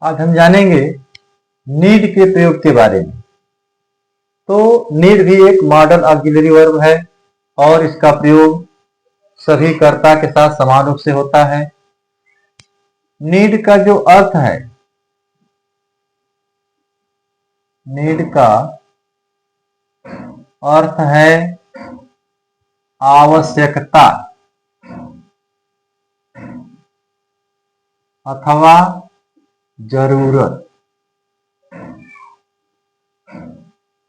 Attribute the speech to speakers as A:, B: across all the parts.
A: आज हम जानेंगे नीड के प्रयोग के बारे में। तो नीड भी एक मॉडल ऑक्सिलरी वर्ब है और इसका प्रयोग सभी कर्ता के साथ समान रूप से होता है। नीड का जो अर्थ है, नीड का अर्थ है आवश्यकता अथवा जरूरत।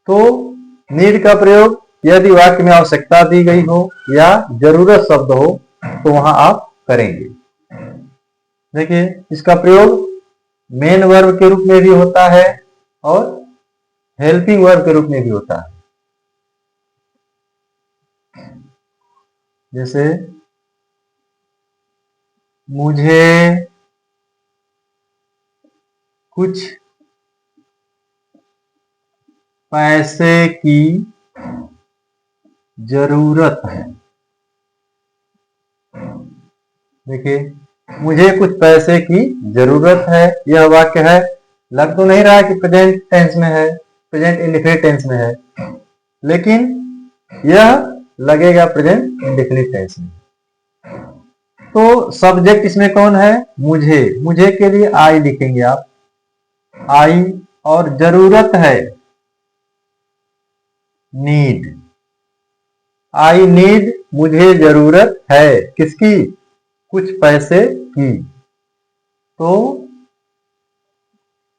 A: तो नीड का प्रयोग यदि वाक्य में आवश्यकता दी गई हो या जरूरत शब्द हो तो वहां आप करेंगे। देखिए, इसका प्रयोग मेन वर्ब के रूप में भी होता है और हेल्पिंग वर्ब के रूप में भी होता है। जैसे मुझे कुछ पैसे की जरूरत है। देखिए, मुझे कुछ पैसे की जरूरत है, यह वाक्य है। लग तो नहीं रहा है कि प्रेजेंट टेंस में है, प्रेजेंट इंडेफिनिट टेंस में है, लेकिन यह लगेगा प्रेजेंट इंडेफिनिट टेंस में। तो सब्जेक्ट इसमें कौन है? मुझे। मुझे के लिए आई लिखेंगे आप, आई, और जरूरत है नीड। आई नीड, मुझे जरूरत है किसकी? कुछ पैसे की। तो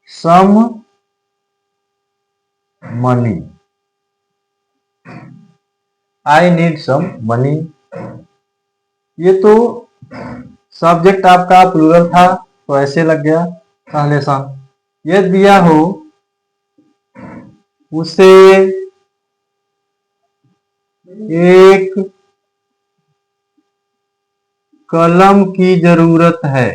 A: some money, I need some money. ये तो सब्जेक्ट आपका प्लूरल था तो ऐसे लग गया पहले सन। ये दिया हो उसे एक कलम की जरूरत है।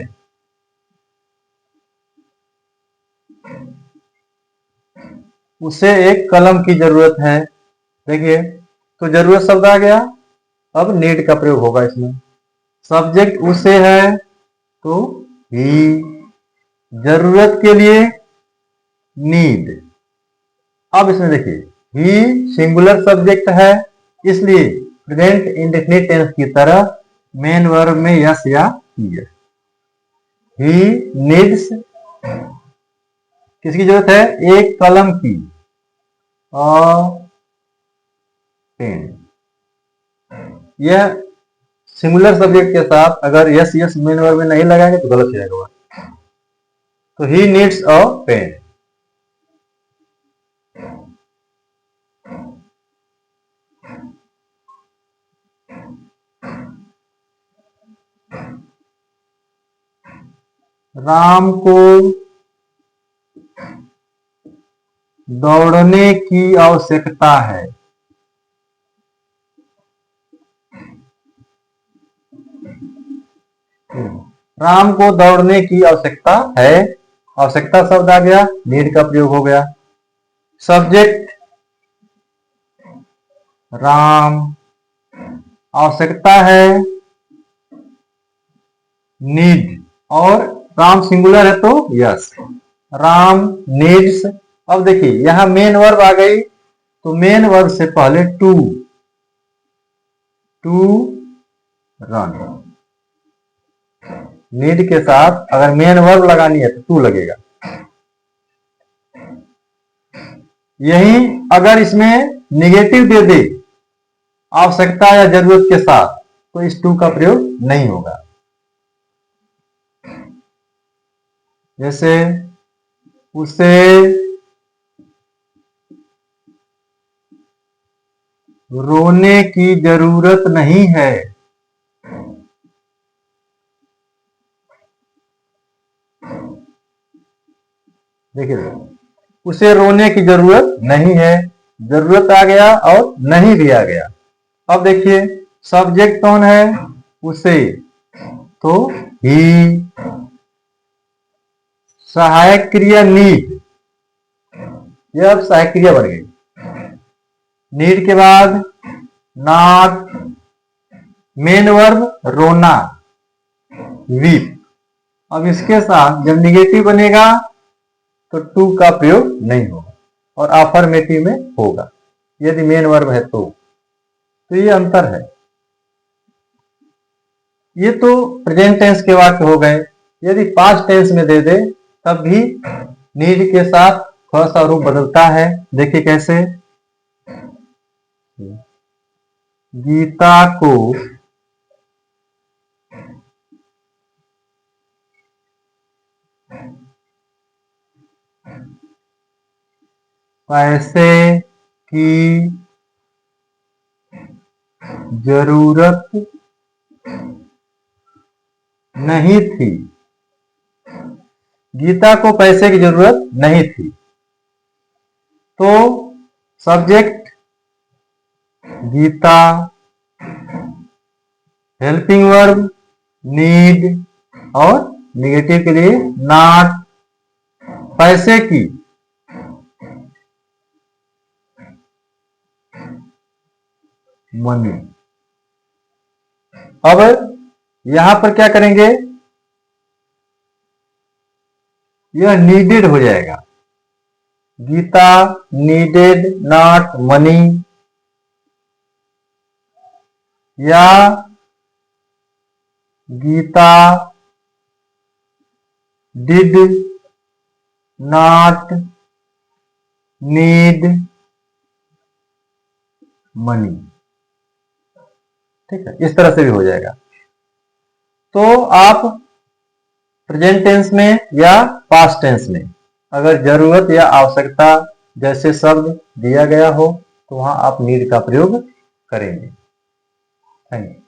A: उसे एक कलम की जरूरत है। देखिए, तो जरूरत शब्द आ गया, अब नीड का प्रयोग होगा इसमें। सब्जेक्ट उसे है तो ही, जरूरत के लिए नीड। अब इसमें देखिए, ही सिंगुलर सब्जेक्ट है, इसलिए प्रेजेंट इंडेफिनिट टेंस की तरह मेन वर्ब में यस या ही है। ही नीड्स, किसकी जरूरत है? एक कलम की, पेन। यह सिंगुलर सब्जेक्ट के साथ अगर यस यस मेन वर्ब में नहीं लगाएंगे तो गलत हो जाएगा। तो he needs a pen. Ram को दौड़ने की आवश्यकता है। राम को दौड़ने की आवश्यकता है, आवश्यकता शब्द आ गया, नीड का प्रयोग हो गया। सब्जेक्ट राम, आवश्यकता है नीड, और राम सिंगुलर है तो यस, राम नीड्स। अब देखिए, यहां मेन वर्ब आ गई तो मेन वर्ब से पहले टू रन। नीड के साथ अगर मेन वर्ब लगानी है तो टू लगेगा। यही अगर इसमें निगेटिव दे दे आवश्यकता या जरूरत के साथ तो इस टू का प्रयोग नहीं होगा। जैसे उसे रोने की जरूरत नहीं है। देखिए, उसे रोने की जरूरत नहीं है, जरूरत आ गया और नहीं भी आ गया। अब देखिए, सब्जेक्ट कौन है? उसे, तो ही। सहायक क्रिया नीड, यह अब सहायक क्रिया बन गई। नीड के बाद नॉट, मेन वर्ब रोना, वीप। अब इसके साथ जब निगेटिव बनेगा तो टू का प्रयोग नहीं होगा और अफर्मेटिव में होगा, यदि मेन वर्ब है तो ये अंतर है। ये तो प्रेजेंट टेंस के वाक्य हो गए। यदि पास्ट टेंस में दे दे तब भी नीड के साथ थोड़ा सा रूप बदलता है। देखिए कैसे, गीता को पैसे की जरूरत नहीं थी। गीता को पैसे की जरूरत नहीं थी तो subject Geeta, helping verb need और निगेटिव के लिए नॉट, पैसे की मनी। अब यहां पर क्या करेंगे, यह नीडेड हो जाएगा। गीता नीडेड नॉट मनी, या Geeta did not need money. ठीक है, इस तरह से भी हो जाएगा। तो आप प्रेजेंट टेंस में या पास्ट टेंस में अगर जरूरत या आवश्यकता जैसे शब्द दिया गया हो तो वहां आप नीड का प्रयोग करेंगे। Thank you.